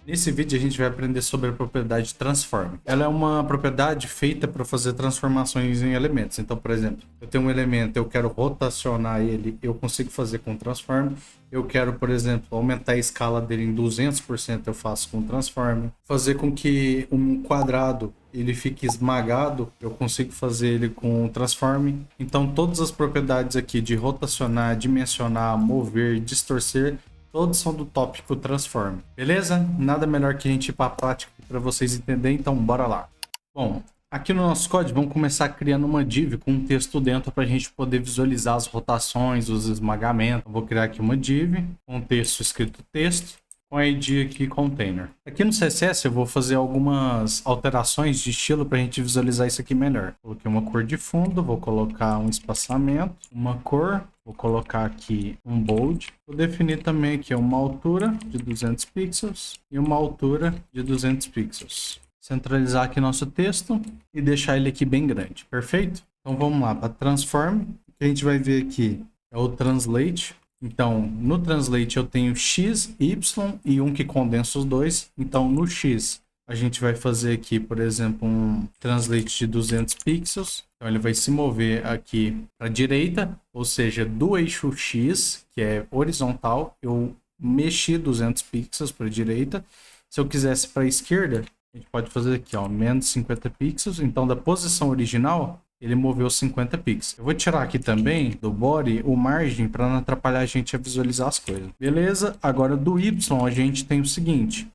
Nesse vídeo a gente vai aprender sobre a propriedade transform. Ela é uma propriedade feita para fazer transformações em elementos. Então, por exemplo, eu tenho um elemento, eu quero rotacionar ele, eu consigo fazer com transform. Eu quero, por exemplo, aumentar a escala dele em 200%, eu faço com transform. Fazer com que um quadrado ele fique esmagado, eu consigo fazer ele com transform. Então, todas as propriedades aqui de rotacionar, dimensionar, mover, distorcer, todos são do tópico Transform. Beleza? Nada melhor que a gente ir para a prática para vocês entenderem, então bora lá. Bom, aqui no nosso código vamos começar criando uma div com um texto dentro para a gente poder visualizar as rotações, os esmagamentos. Eu vou criar aqui uma div com um texto escrito texto, com ID aqui container. Aqui no CSS eu vou fazer algumas alterações de estilo para a gente visualizar isso aqui melhor. Coloquei uma cor de fundo, vou colocar um espaçamento, uma cor. Vou colocar aqui um bold. Vou definir também aqui uma altura de 200 pixels e uma altura de 200 pixels. Centralizar aqui nosso texto e deixar ele aqui bem grande. Perfeito? Então vamos lá para transform. O que a gente vai ver aqui é o translate. Então no translate eu tenho x, y e um que condensa os dois. Então no x a gente vai fazer aqui, por exemplo, um translate de 200 pixels. Então ele vai se mover aqui para a direita, ou seja, do eixo X, que é horizontal, eu mexi 200 pixels para a direita. Se eu quisesse para a esquerda, a gente pode fazer aqui, ó, menos 50 pixels. Então da posição original, ele moveu 50 pixels. Eu vou tirar aqui também do body o margem para não atrapalhar a gente a visualizar as coisas. Beleza? Agora do Y a gente tem o seguinte,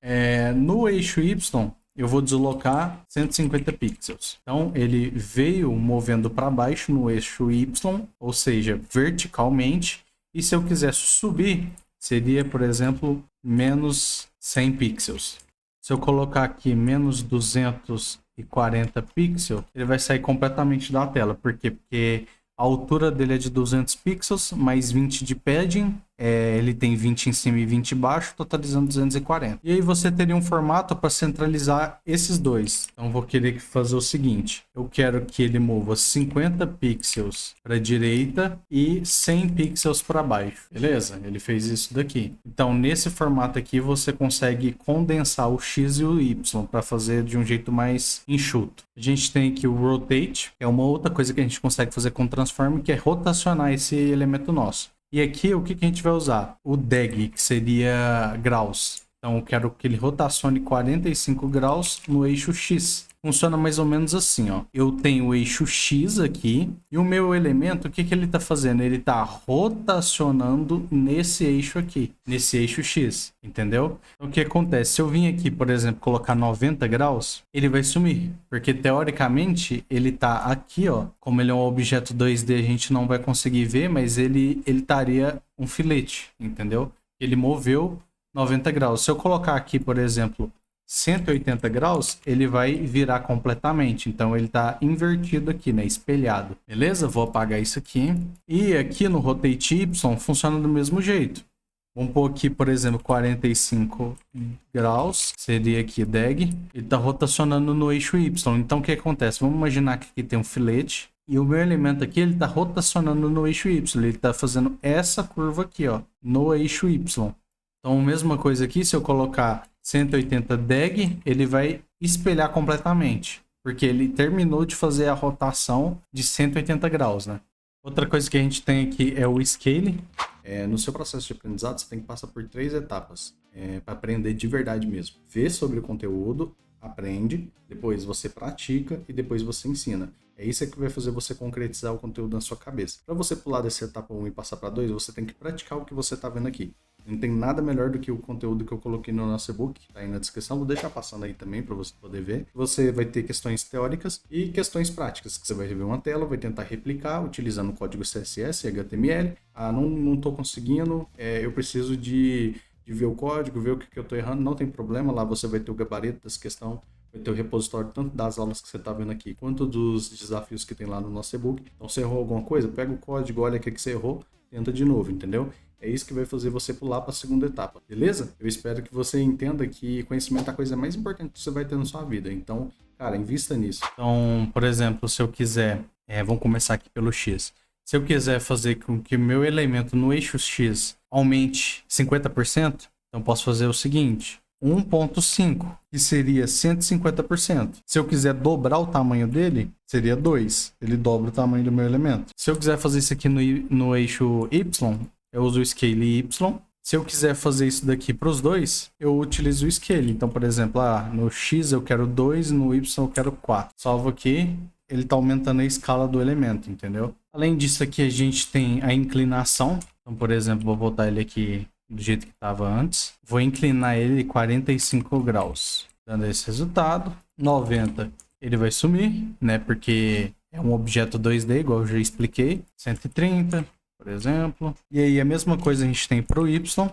no eixo Y, eu vou deslocar 150 pixels. Então, ele veio movendo para baixo no eixo Y, ou seja, verticalmente. E se eu quisesse subir, seria, por exemplo, menos 100 pixels. Se eu colocar aqui menos 240 pixels, ele vai sair completamente da tela. Por quê? Porque a altura dele é de 200 pixels, mais 20 de padding. Ele tem 20 em cima e 20 embaixo, totalizando 240. E aí você teria um formato para centralizar esses dois. Então vou querer fazer o seguinte. Eu quero que ele mova 50 pixels para a direita e 100 pixels para baixo. Beleza? Ele fez isso daqui. Então nesse formato aqui você consegue condensar o X e o Y para fazer de um jeito mais enxuto. A gente tem aqui o rotate, que é uma outra coisa que a gente consegue fazer com transform, que é rotacionar esse elemento nosso. E aqui o que a gente vai usar? O DAG, que seria graus. Então eu quero que ele rotacione 45 graus no eixo X. Funciona mais ou menos assim, ó. Eu tenho o eixo X aqui e o meu elemento, o que ele está fazendo? Ele está rotacionando nesse eixo aqui, nesse eixo X, entendeu? Então o que acontece? Se eu vim aqui, por exemplo, colocar 90 graus, ele vai sumir, porque teoricamente ele está aqui, ó. Como ele é um objeto 2D, a gente não vai conseguir ver, mas ele estaria um filete, entendeu? Ele moveu 90 graus. Se eu colocar aqui, por exemplo, 180 graus, ele vai virar completamente. Então ele está invertido aqui, né? Espelhado. Beleza? Vou apagar isso aqui. E aqui no Rotate Y funciona do mesmo jeito. Vamos pôr aqui, por exemplo, 45 graus. Seria aqui DAG. Ele está rotacionando no eixo Y. Então o que acontece? Vamos imaginar que aqui tem um filete. E o meu elemento aqui, ele está rotacionando no eixo Y. Ele está fazendo essa curva aqui, ó, no eixo Y. Então, mesma coisa aqui, se eu colocar 180 DAG, ele vai espelhar completamente, porque ele terminou de fazer a rotação de 180 graus, né? Outra coisa que a gente tem aqui é o Scale. No seu processo de aprendizado, você tem que passar por 3 etapas para aprender de verdade mesmo. Vê sobre o conteúdo, aprende, depois você pratica e depois você ensina. É isso que vai fazer você concretizar o conteúdo na sua cabeça. Para você pular dessa etapa 1 e passar para 2, você tem que praticar o que você está vendo aqui. Não tem nada melhor do que o conteúdo que eu coloquei no nosso e-book, tá aí na descrição, vou deixar passando aí também para você poder ver. Você vai ter questões teóricas e questões práticas, que você vai ver uma tela, vai tentar replicar utilizando o código CSS e HTML. Não estou conseguindo, eu preciso de ver o código, ver o que eu estou errando, não tem problema, lá você vai ter o gabarito dessa questão, vai ter o repositório tanto das aulas que você está vendo aqui, quanto dos desafios que tem lá no nosso e-book. Então, se errou alguma coisa, pega o código, olha o que você errou, tenta de novo, entendeu? É isso que vai fazer você pular para a segunda etapa, beleza? Eu espero que você entenda que conhecimento é a coisa mais importante que você vai ter na sua vida. Então, cara, invista nisso. Então, por exemplo, se eu quiser, vamos começar aqui pelo X. Se eu quiser fazer com que o meu elemento no eixo X aumente 50%, então posso fazer o seguinte. 1.5, que seria 150%. Se eu quiser dobrar o tamanho dele, seria 2. Ele dobra o tamanho do meu elemento. Se eu quiser fazer isso aqui no eixo Y, eu uso o Scale Y. Se eu quiser fazer isso daqui para os dois, eu utilizo o Scale. Então, por exemplo, no X eu quero 2, no Y eu quero 4. Salvo aqui, ele está aumentando a escala do elemento, entendeu? Além disso aqui, a gente tem a inclinação. Então, por exemplo, vou botar ele aqui do jeito que estava antes. Vou inclinar ele 45 graus, dando esse resultado. 90, ele vai sumir, né? Porque é um objeto 2D, igual eu já expliquei. 130, por exemplo. E aí a mesma coisa a gente tem para o Y,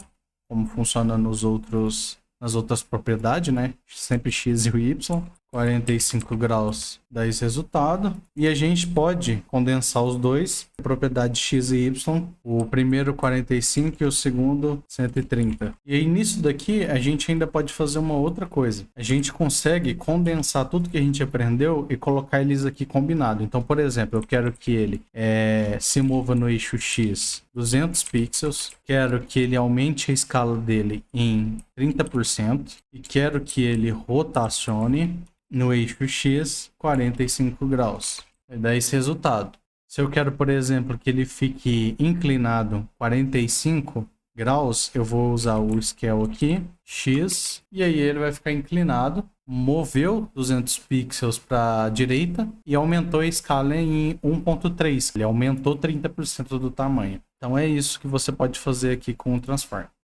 como funciona nas outras propriedades, né? Sempre X e o Y. 45 graus dá esse resultado. E a gente pode condensar os dois, a propriedade X e Y, o primeiro 45 e o segundo 130. E aí nisso daqui a gente ainda pode fazer uma outra coisa. A gente consegue condensar tudo que a gente aprendeu e colocar eles aqui combinado. Então, por exemplo, eu quero que ele se mova no eixo X 200 pixels, quero que ele aumente a escala dele em 30% e quero que ele rotacione no eixo X 45 graus. Vai dar esse resultado. Se eu quero, por exemplo, que ele fique inclinado 45 graus, eu vou usar o scale aqui, X, e aí ele vai ficar inclinado. Moveu 200 pixels para a direita e aumentou a escala em 1.3. Ele aumentou 30% do tamanho. Então é isso que você pode fazer aqui com o Transform.